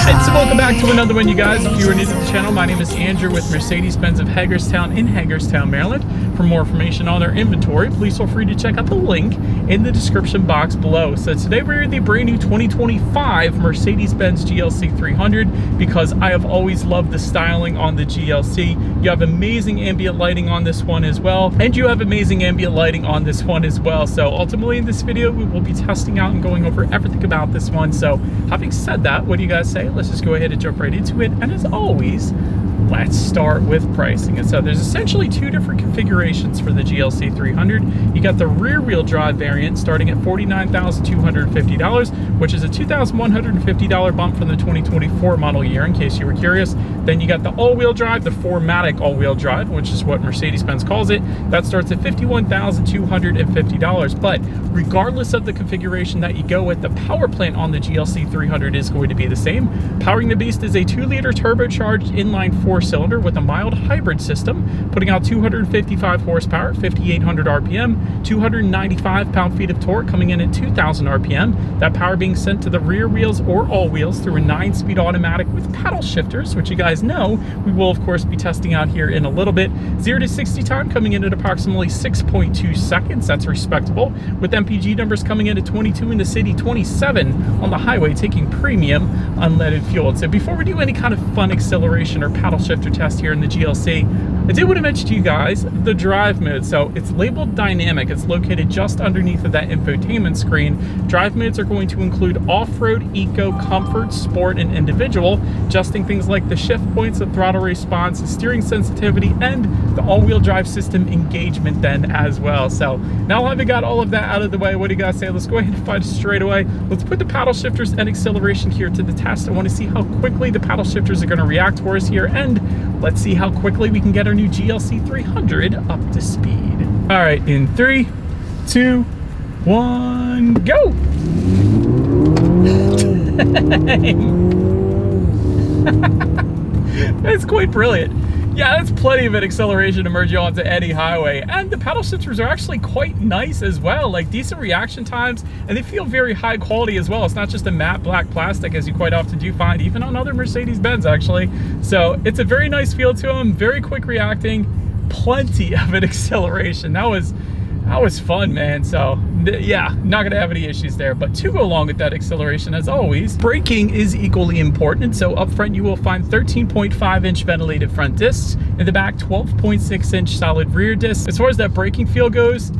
And so welcome back to another one, you guys. If you are new to the channel, my name is Andrew with Mercedes-Benz of Hagerstown in Hagerstown, Maryland. For more information on our inventory, please feel free to check out the link in the description box below. So today we're in the brand new 2025 Mercedes-Benz GLC 300 because I have always loved the styling on the GLC. You have amazing ambient lighting on this one as well, and you have amazing ambient lighting on this one as well. So ultimately in this video, we will be testing out and going over everything about this one. So having said that, what do you guys say? Let's just go ahead and jump right into it. And as always, let's start with pricing. And so there's essentially two different configurations for the GLC 300. You got the rear wheel drive variant starting at $49,250, which is a $2,150 bump from the 2024 model year, in case you were curious. Then you got the all-wheel drive, the 4MATIC all-wheel drive, which is what Mercedes-Benz calls it. That starts at $51,250. But regardless of the configuration that you go with, the power plant on the GLC 300 is going to be the same. Powering the beast is a 2-liter turbocharged inline 4-cylinder with a mild hybrid system, putting out 255 horsepower, 5,800 RPM, 295 pound-feet of torque, coming in at 2,000 RPM. That power being sent to the rear wheels or all wheels through a 9-speed automatic with paddle shifters, which you guys know we will of course be testing out here in a little bit. 0 to 60 time coming in at approximately 6.2 seconds. That's respectable, with MPG numbers coming in at 22 in the city, 27 on the highway, taking premium unleaded fuel. So before we do any kind of fun acceleration or paddle shifter test here in the GLC, I did want to mention to you guys the drive mode. So it's labeled dynamic. It's located just underneath of that infotainment screen. Drive modes are going to include off-road, eco, comfort, sport, and individual, adjusting things like the shift points, the throttle response, the steering sensitivity, and the all-wheel drive system engagement then as well. So now having got all of that out of the way, what do you guys say? Let's go ahead and find it straight away. Let's put the paddle shifters and acceleration here to the test. I want to see how quickly the paddle shifters are going to react for us here, and let's see how quickly we can get our new GLC 300 up to speed. All right, in 3, 2, 1, go! That's quite brilliant. Yeah, that's plenty of an acceleration to merge you onto any highway. And the paddle shifters are actually quite nice as well, like decent reaction times, and they feel very high quality as well. It's not just a matte black plastic as you quite often do find, even on other Mercedes-Benz actually. So it's a very nice feel to them, very quick reacting, plenty of an acceleration. That was fun, man. So yeah, not gonna have any issues there. But to go along with that acceleration, as always, braking is equally important. So up front, you will find 13.5-inch ventilated front discs. In the back, 12.6-inch solid rear discs. As far as that braking feel goes,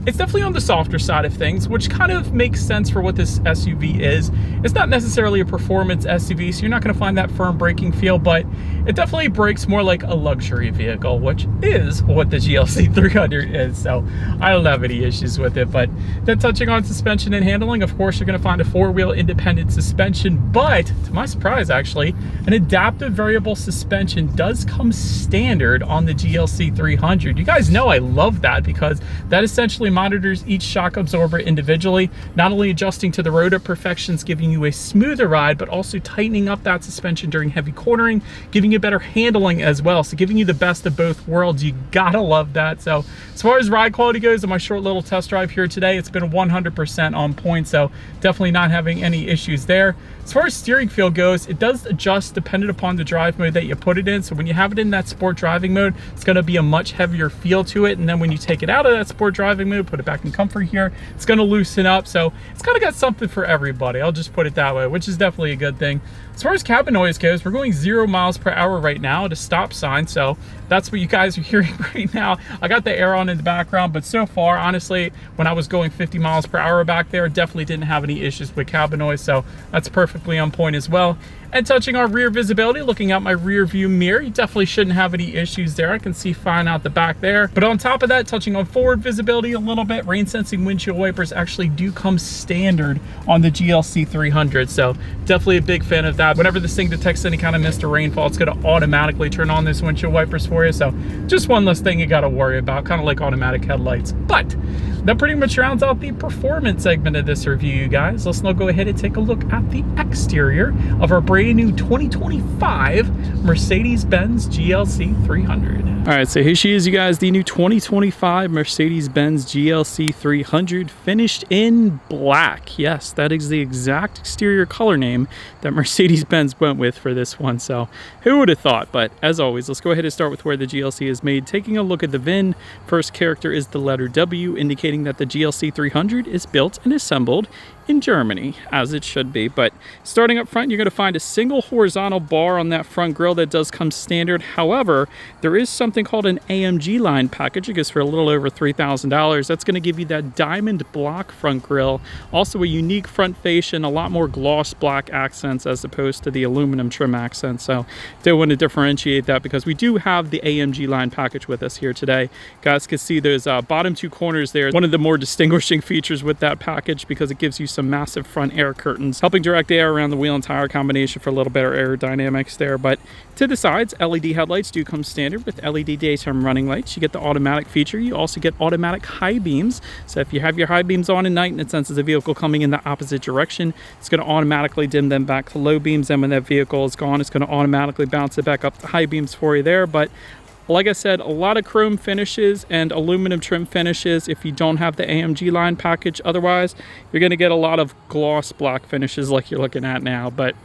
it's definitely on the softer side of things, which kind of makes sense for what this SUV is. It's not necessarily a performance SUV, so you're not going to find that firm braking feel, but it definitely brakes more like a luxury vehicle, which is what the GLC 300 is. So I don't have any issues with it. But then touching on suspension and handling, of course, you're going to find a 4-wheel independent suspension, but to my surprise, actually, an adaptive variable suspension does come standard on the GLC 300. You guys know I love that because that essentially monitors each shock absorber individually, not only adjusting to the road imperfections, giving you a smoother ride, but also tightening up that suspension during heavy cornering, giving you better handling as well. So giving you the best of both worlds. You gotta love that. So as far as ride quality goes, in my short little test drive here today, it's been 100% on point. So definitely not having any issues there. As far as steering feel goes, it does adjust dependent upon the drive mode that you put it in. So when you have it in that sport driving mode, it's going to be a much heavier feel to it. And then when you take it out of that sport driving mode, put it back in comfort here, it's going to loosen up. So it's kind of got something for everybody. I'll just put it that way, which is definitely a good thing. As far as cabin noise goes, we're going 0 miles per hour right now at a stop sign. So that's what you guys are hearing right now. I got the air on in the background, but so far, honestly, when I was going 50 miles per hour back there, definitely didn't have any issues with cabin noise. So that's perfectly on point as well. And touching on rear visibility, looking out my rear view mirror, you definitely shouldn't have any issues there. I can see fine out the back there. But on top of that, touching on forward visibility a little bit, rain sensing windshield wipers actually do come standard on the GLC 300. So definitely a big fan of that. Whenever this thing detects any kind of mist or rainfall, it's going to automatically turn on those windshield wipers for you. So just one less thing you got to worry about, kind of like automatic headlights. But that pretty much rounds out the performance segment of this review, you guys. Let's now go ahead and take a look at the exterior of our brand new 2025 Mercedes-Benz GLC 300. All right, so here she is, you guys, the new 2025 Mercedes-Benz GLC 300, finished in black. Yes, that is the exact exterior color name that Mercedes-Benz went with for this one. So who would have thought? But as always, let's go ahead and start with where the GLC is made. Taking a look at the VIN, first character is the letter W, indicating that the GLC 300 is built and assembled in Germany, as it should be. But starting up front, you're going to find a single horizontal bar on that front grille that does come standard. However, there is something called an AMG line package. It goes for a little over $3,000. That's going to give you that diamond block front grille, also a unique front fascia and a lot more gloss black accents as opposed to the aluminum trim accents. So do want to differentiate that because we do have the AMG line package with us here today. Guys can see those bottom two corners there. One of the more distinguishing features with that package, because it gives you some massive front air curtains, helping direct air around the wheel and tire combination for a little better aerodynamics there. But to the sides, LED headlights do come standard with LED daytime running lights. You get the automatic feature. You also get automatic high beams. So if you have your high beams on at night and it senses a vehicle coming in the opposite direction, it's going to automatically dim them back to low beams. And when that vehicle is gone, it's going to automatically bounce it back up to high beams for you there. But like I said, a lot of chrome finishes and aluminum trim finishes if you don't have the AMG line package. Otherwise, you're going to get a lot of gloss black finishes like you're looking at now. But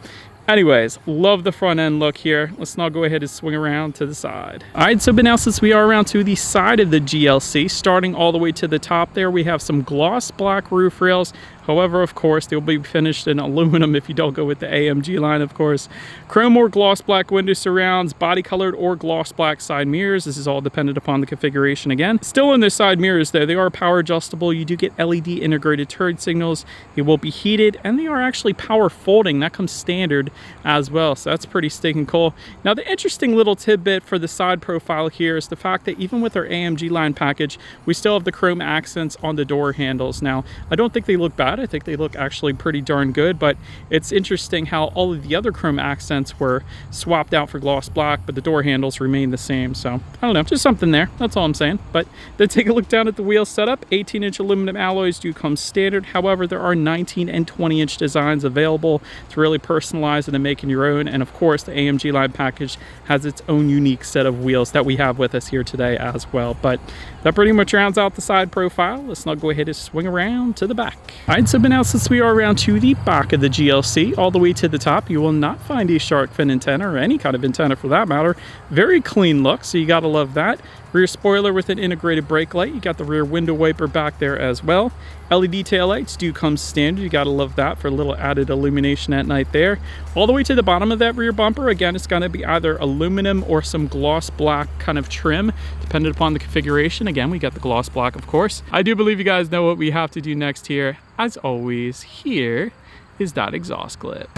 anyways, love the front end look here. Let's now go ahead and swing around to the side. All right, so but now since we are around to the side of the GLC, starting all the way to the top there, we have some gloss black roof rails. However, of course, they'll be finished in aluminum if you don't go with the AMG line, of course. Chrome or gloss black window surrounds, body colored or gloss black side mirrors. This is all dependent upon the configuration again. Still in the side mirrors though, they are power adjustable. You do get LED integrated turret signals. They will be heated and they are actually power folding. That comes standard as well. So that's pretty stinking cool. Now the interesting little tidbit for the side profile here is the fact that even with our AMG line package, we still have the chrome accents on the door handles. Now, I don't think they look bad. I think they look actually pretty darn good, but it's interesting how all of the other chrome accents were swapped out for gloss black, but the door handles remain the same. So I don't know, just something there. That's all I'm saying. But then take a look down at the wheel setup. 18-inch aluminum alloys do come standard. However, there are 19 and 20-inch designs available to really personalize it and make it your own. And of course, the AMG line package has its own unique set of wheels that we have with us here today as well. But that pretty much rounds out the side profile. Let's now go ahead and swing around to the back. All right, so now since we are around to the back of the GLC, all the way to the top, you will not find a shark fin antenna or any kind of antenna for that matter. Very clean look, so you gotta love that. Rear spoiler with an integrated brake light. You got the rear window wiper back there as well. LED taillights do come standard. You gotta love that for a little added illumination at night there. All the way to the bottom of that rear bumper, again, it's gonna be either aluminum or some gloss black kind of trim, depending upon the configuration. Again, we got the gloss black, of course. I do believe you guys know what we have to do next here. As always, here is that exhaust clip.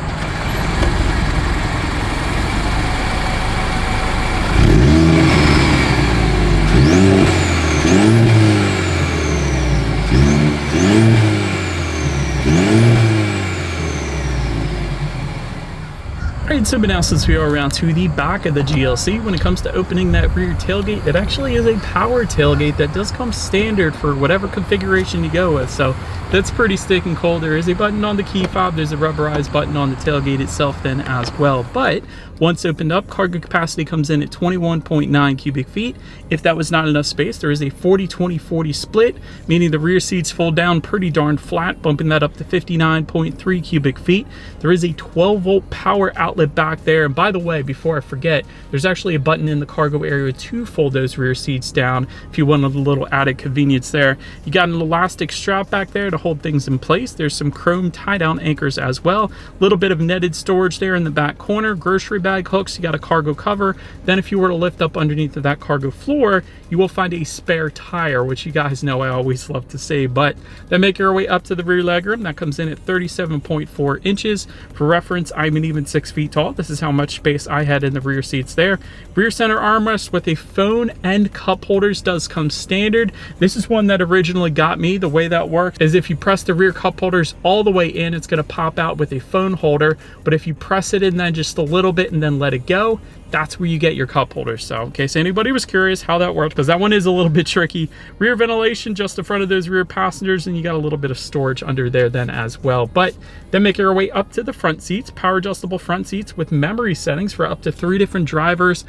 Alright, so but now since we are around to the back of the GLC, when it comes to opening that rear tailgate, it actually is a power tailgate that does come standard for whatever configuration you go with. So that's pretty stinking cool. There is a button on the key fob. There's a rubberized button on the tailgate itself then as well. But once opened up, cargo capacity comes in at 21.9 cubic feet. If that was not enough space, there is a 40-20-40 split, meaning the rear seats fold down pretty darn flat, bumping that up to 59.3 cubic feet. There is a 12-volt power outlet back there. And by the way, before I forget, there's actually a button in the cargo area to fold those rear seats down if you want a little added convenience there. You got an elastic strap back there to hold things in place. There's some chrome tie-down anchors as well. A little bit of netted storage there in the back corner. Grocery bag hooks. You got a cargo cover. Then if you were to lift up underneath of that cargo floor, you will find a spare tire, which you guys know I always love to say. But then make your way up to the rear legroom. That comes in at 37.4 inches. For reference, I'm an even 6 feet tall. This is how much space I had in the rear seats there. Rear center armrest with a phone and cup holders does come standard. This is one that originally got me. The way that works is if you press the rear cup holders all the way in, it's going to pop out with a phone holder. But if you press it in then just a little bit and then let it go, that's where you get your cup holders. So in case anybody was curious how that worked, because that one is a little bit tricky. Rear ventilation just in front of those rear passengers, and you got a little bit of storage under there then as well. But then making our way up to the front seats, power adjustable front seats with memory settings for up to 3 different drivers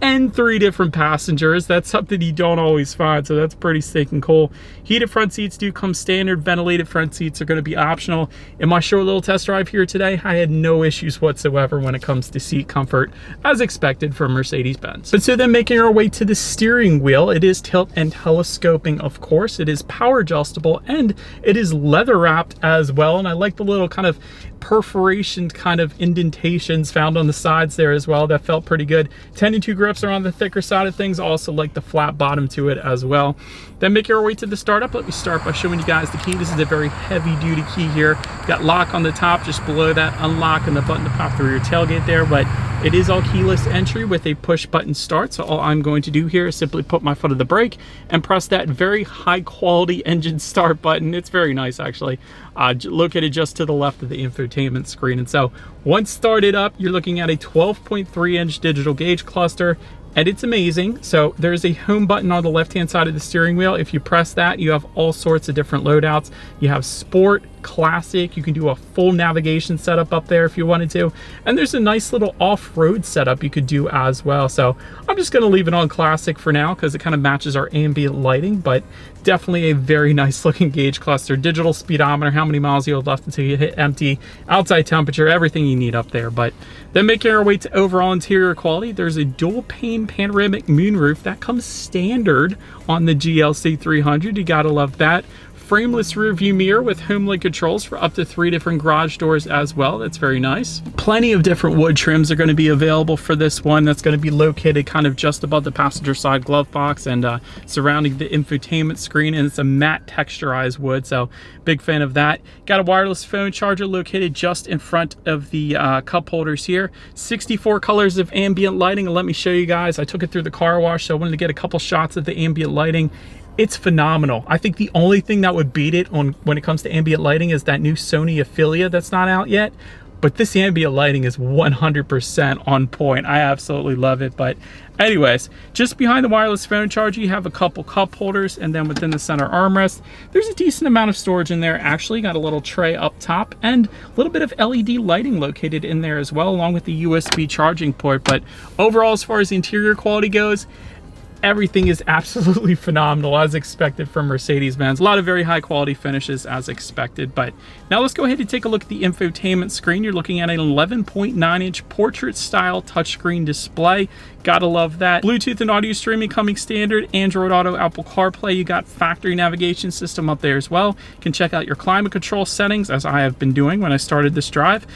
and 3 different passengers. That's something you don't always find, so that's pretty stinking cool. Heated front seats do come standard. Ventilated front seats are going to be optional. In my short little test drive here today, I had no issues whatsoever when it comes to seat comfort, as expected from Mercedes-Benz. But so then making our way to the steering wheel, it is tilt and telescoping, of course. It is power adjustable, and it is leather wrapped as well. And I like the little kind of perforation kind of indentations found on the sides there as well. That felt pretty good. 10-2 grips are on the thicker side of things. Also like the flat bottom to it as well. Then make your way to the startup. Let me start by showing you guys the key. This is a very heavy duty key here. Got lock on the top, just below that unlock, and the button to pop through your tailgate there. But it is all keyless entry with a push button start. So all I'm going to do here is simply put my foot on the brake and press that very high quality engine start button. It's very nice actually. Located just to the left of the infotainment screen. And so once started up, you're looking at a 12.3-inch digital gauge cluster, and it's amazing. So there's a home button on the left-hand side of the steering wheel. If you press that, you have all sorts of different loadouts. You have sport, classic, you can do a full navigation setup up there if you wanted to, and there's a nice little off-road setup you could do as well. So I'm just going to leave it on classic for now because it kind of matches our ambient lighting, but definitely a very nice looking gauge cluster. Digital speedometer, how many miles you have left until you hit empty, outside temperature, everything you need up there. But then making our way to overall interior quality, there's a dual pane panoramic moonroof that comes standard on the GLC 300. You gotta love that. Frameless rear view mirror with HomeLink controls for up to 3 different garage doors as well. That's very nice. Plenty of different wood trims are going to be available for this one. That's going to be located kind of just above the passenger side glove box and surrounding the infotainment screen, and it's a matte texturized wood, so big fan of that. Got a wireless phone charger located just in front of the cup holders here. 64 colors of ambient lighting, and let me show you guys. I took it through the car wash, so I wanted to get a couple shots of the ambient lighting. It's phenomenal. I think the only thing that would beat it on when it comes to ambient lighting is that new Sony Affiliate that's not out yet. But this ambient lighting is 100% on point. I absolutely love it. But anyways, just behind the wireless phone charger, you have a couple cup holders, and then within the center armrest, there's a decent amount of storage in there. Actually, got a little tray up top and a little bit of LED lighting located in there as well, along with the USB charging port. But overall, as far as the interior quality goes, everything is absolutely phenomenal as expected from Mercedes-Benz. A lot of very high quality finishes as expected. But now let's go ahead and take a look at the infotainment screen. You're looking at an 11.9-inch portrait style touchscreen display. Gotta love that. Bluetooth and audio streaming coming standard. Android Auto, Apple CarPlay. You got factory navigation system up there as well. You can check out your climate control settings, as I have been doing when I started this drive.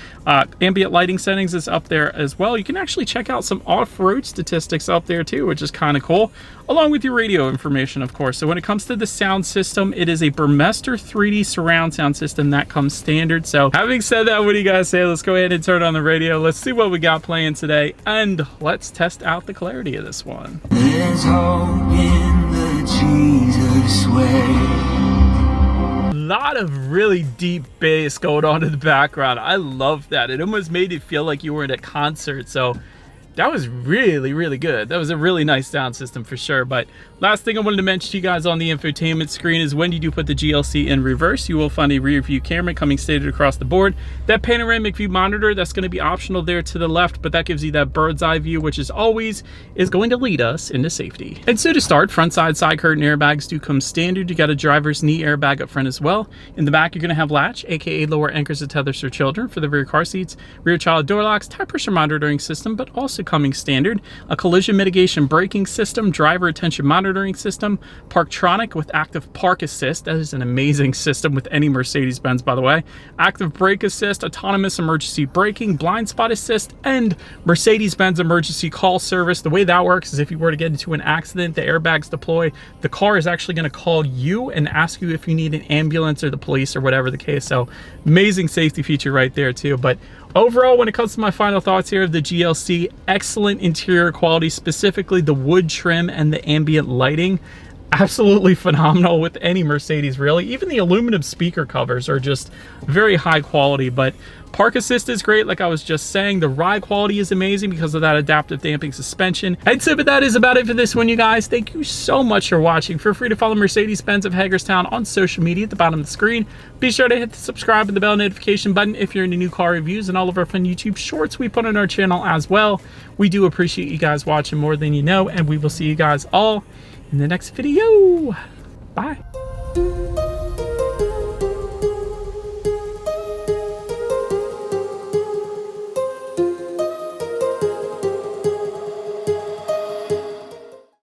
Ambient lighting settings is up there as well. You can actually check out some off-road statistics up there too, which is kind of cool, along with your radio information, of course. So when it comes to the sound system, it is a Burmester 3D surround sound system that comes standard. So having said that, what do you guys say? Let's go ahead and turn on the radio. Let's see what we got playing today, and let's test out the clarity of this one. There's hope in the Jesus way. Lot of really deep bass going on in the background. I love that. It almost made it feel like you were at a concert. So that was really, really good. That was a really nice sound system for sure. But last thing I wanted to mention to you guys on the infotainment screen is when you do put the GLC in reverse, you will find a rear view camera coming standard across the board. That panoramic view monitor, that's going to be optional there to the left, but that gives you that bird's eye view, which is always going to lead us into safety. And so to start, front side curtain airbags do come standard. You got a driver's knee airbag up front as well. In the back, you're going to have latch, aka lower anchors and tethers for children for the rear car seats, rear child door locks, tire pressure monitoring system, but also coming standard, a collision mitigation braking system, driver attention monitoring system, Parktronic with active park assist. That is an amazing system with any Mercedes-Benz, by the way. Active brake assist, autonomous emergency braking, blind spot assist, and Mercedes-Benz emergency call service. The way that works is if you were to get into an accident, the airbags deploy, the car is actually going to call you and ask you if you need an ambulance or the police or whatever the case. So amazing safety feature right there too. But overall, when it comes to my final thoughts here of the GLC, excellent interior quality, specifically the wood trim and the ambient lighting. absolutely phenomenal with any Mercedes, really. Even the aluminum speaker covers are just very high quality. But park assist is great, like I was just saying. The ride quality is amazing because of that adaptive damping suspension. I'd say, but that is about it for this one, you guys. Thank you so much for watching. Feel free to follow Mercedes-Benz of Hagerstown on social media at the bottom of the screen. Be sure to hit the subscribe and the bell notification button if you're into new car reviews and all of our fun YouTube shorts we put on our channel as well. We do appreciate you guys watching more than you know, and we will see you guys all in the next video. Bye.